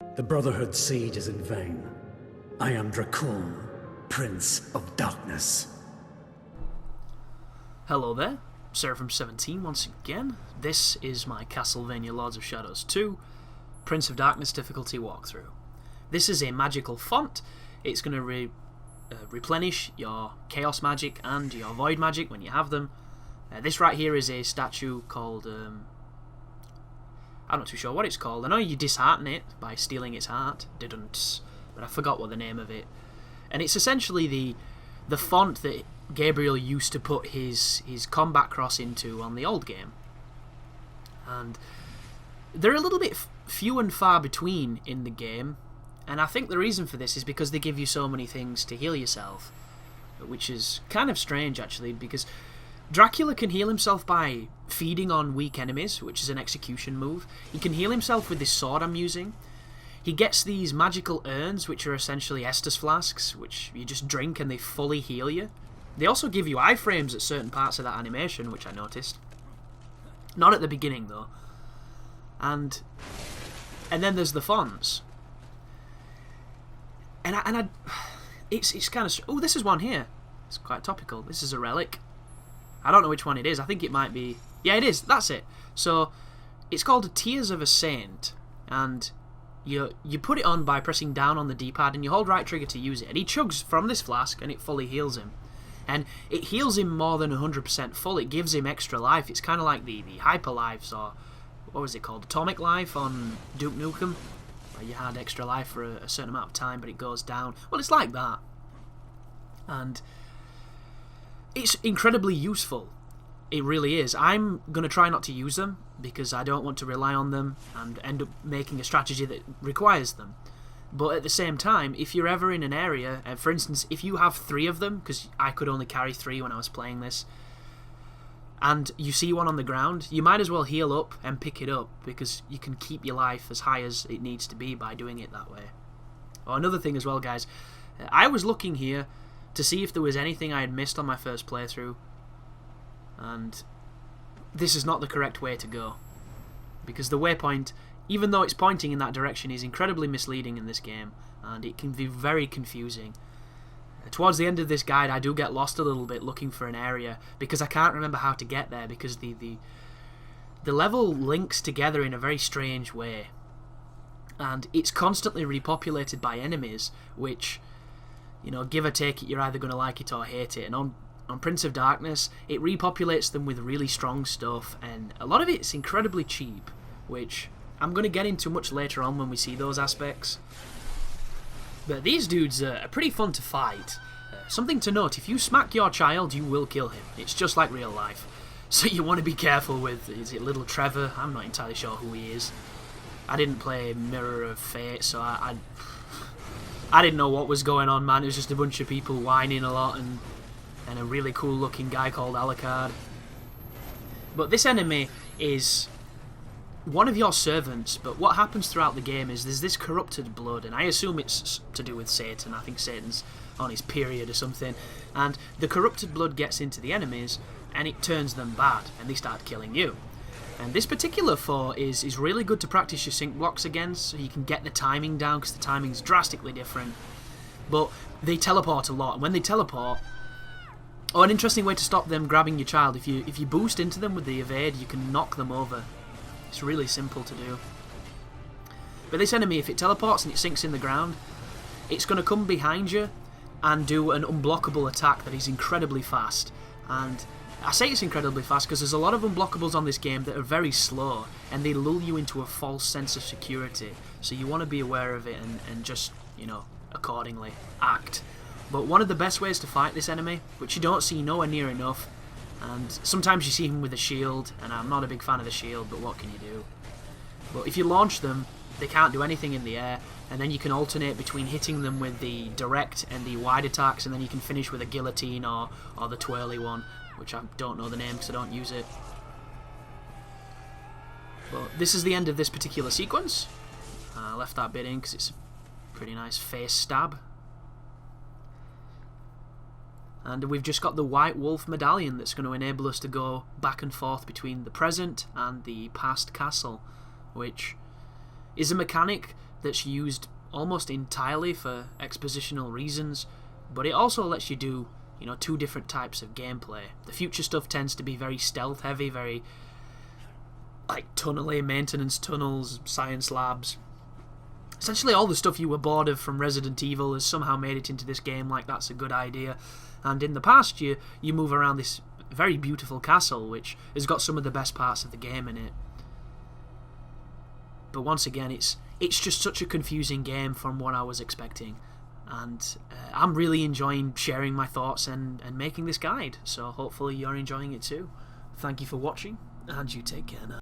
The Brotherhood's siege is in vain. I am Dracul, Prince of Darkness. Hello there, Seraphim17 once again. This is my Castlevania Lords of Shadows 2 Prince of Darkness difficulty walkthrough. This is a magical font. It's going to replenish your Chaos magic and your Void magic when you have them. This right here is a statue called... I'm not too sure what it's called. I know you dishearten it by stealing its heart. Didn't, but I forgot what the name of it. And it's essentially the font that Gabriel used to put his combat cross into on the old game. And they're a little bit few and far between in the game. And I think the reason for this is because they give you so many things to heal yourself. Which is kind of strange, actually, because Dracula can heal himself by feeding on weak enemies, which is an execution move. He can heal himself with this sword I'm using. He gets these magical urns, which are essentially Estus flasks, which you just drink and they fully heal you. They also give you iframes at certain parts of that animation, which I noticed. Not at the beginning, though. And then there's the fonts. It's kind of... Oh, this is one here. It's quite topical. This is a relic. I don't know which one it is. I think it might be... Yeah, it is. That's it. So, it's called Tears of a Saint. And you put it on by pressing down on the D-pad and you hold right trigger to use it. And he chugs from this flask and it fully heals him. And it heals him more than 100% full. It gives him extra life. It's kind of like the Hyper Lives, or... What was it called? Atomic Life on Duke Nukem. Where you had extra life for a certain amount of time, but it goes down. Well, it's like that. And it's incredibly useful. It really is. I'm going to try not to use them because I don't want to rely on them and end up making a strategy that requires them. But at the same time, if you're ever in an area, for instance, if you have 3 of them, because I could only carry 3 when I was playing this, and you see one on the ground, you might as well heal up and pick it up because you can keep your life as high as it needs to be by doing it that way. Oh, another thing as well, guys, I was looking here to see if there was anything I had missed on my first playthrough, and this is not the correct way to go, because the waypoint, even though it's pointing in that direction, is incredibly misleading in this game, and it can be very confusing. Towards the end of this guide, I do get lost a little bit looking for an area, because I can't remember how to get there, because the level links together in a very strange way, and it's constantly repopulated by enemies, which... You know, give or take it, you're either going to like it or hate it. And on Prince of Darkness, it repopulates them with really strong stuff, and a lot of it's incredibly cheap, which I'm going to get into much later on when we see those aspects. But these dudes are pretty fun to fight. Something to note, if you smack your child, you will kill him. It's just like real life. So you want to be careful with, is it Little Trevor? I'm not entirely sure who he is. I didn't play Mirror of Fate, so I didn't know what was going on, man. It was just a bunch of people whining a lot and a really cool looking guy called Alucard. But this enemy is one of your servants, but what happens throughout the game is there's this corrupted blood, and I assume it's to do with Satan. I think Satan's on his period or something, and the corrupted blood gets into the enemies and it turns them bad and they start killing you. And this particular foe is really good to practice your sync blocks against, so you can get the timing down, because the timing's drastically different. But they teleport a lot, and when they teleport... Oh, an interesting way to stop them grabbing your child, if you boost into them with the evade, you can knock them over. It's really simple to do. But this enemy, if it teleports and it sinks in the ground, it's going to come behind you and do an unblockable attack that is incredibly fast. And I say it's incredibly fast because there's a lot of unblockables on this game that are very slow, and they lull you into a false sense of security. So you want to be aware of it and just, you know, accordingly act. But one of the best ways to fight this enemy, which you don't see nowhere near enough, and sometimes you see him with a shield, and I'm not a big fan of the shield, but what can you do? But if you launch them, they can't do anything in the air, and then you can alternate between hitting them with the direct and the wide attacks, and then you can finish with a guillotine or the twirly one, which I don't know the name because I don't use it. But this is the end of this particular sequence. I left that bit in because it's a pretty nice face stab. And we've just got the White Wolf medallion that's going to enable us to go back and forth between the present and the past castle, which is a mechanic that's used almost entirely for expositional reasons, but it also lets you do, 2 different types of gameplay. The future stuff tends to be very stealth heavy, very like tunnely, maintenance tunnels, science labs. Essentially all the stuff you were bored of from Resident Evil has somehow made it into this game like that's a good idea. And in the past you move around this very beautiful castle which has got some of the best parts of the game in it. But once again, it's just such a confusing game from what I was expecting. And I'm really enjoying sharing my thoughts and making this guide. So hopefully you're enjoying it too. Thank you for watching, and you take care now.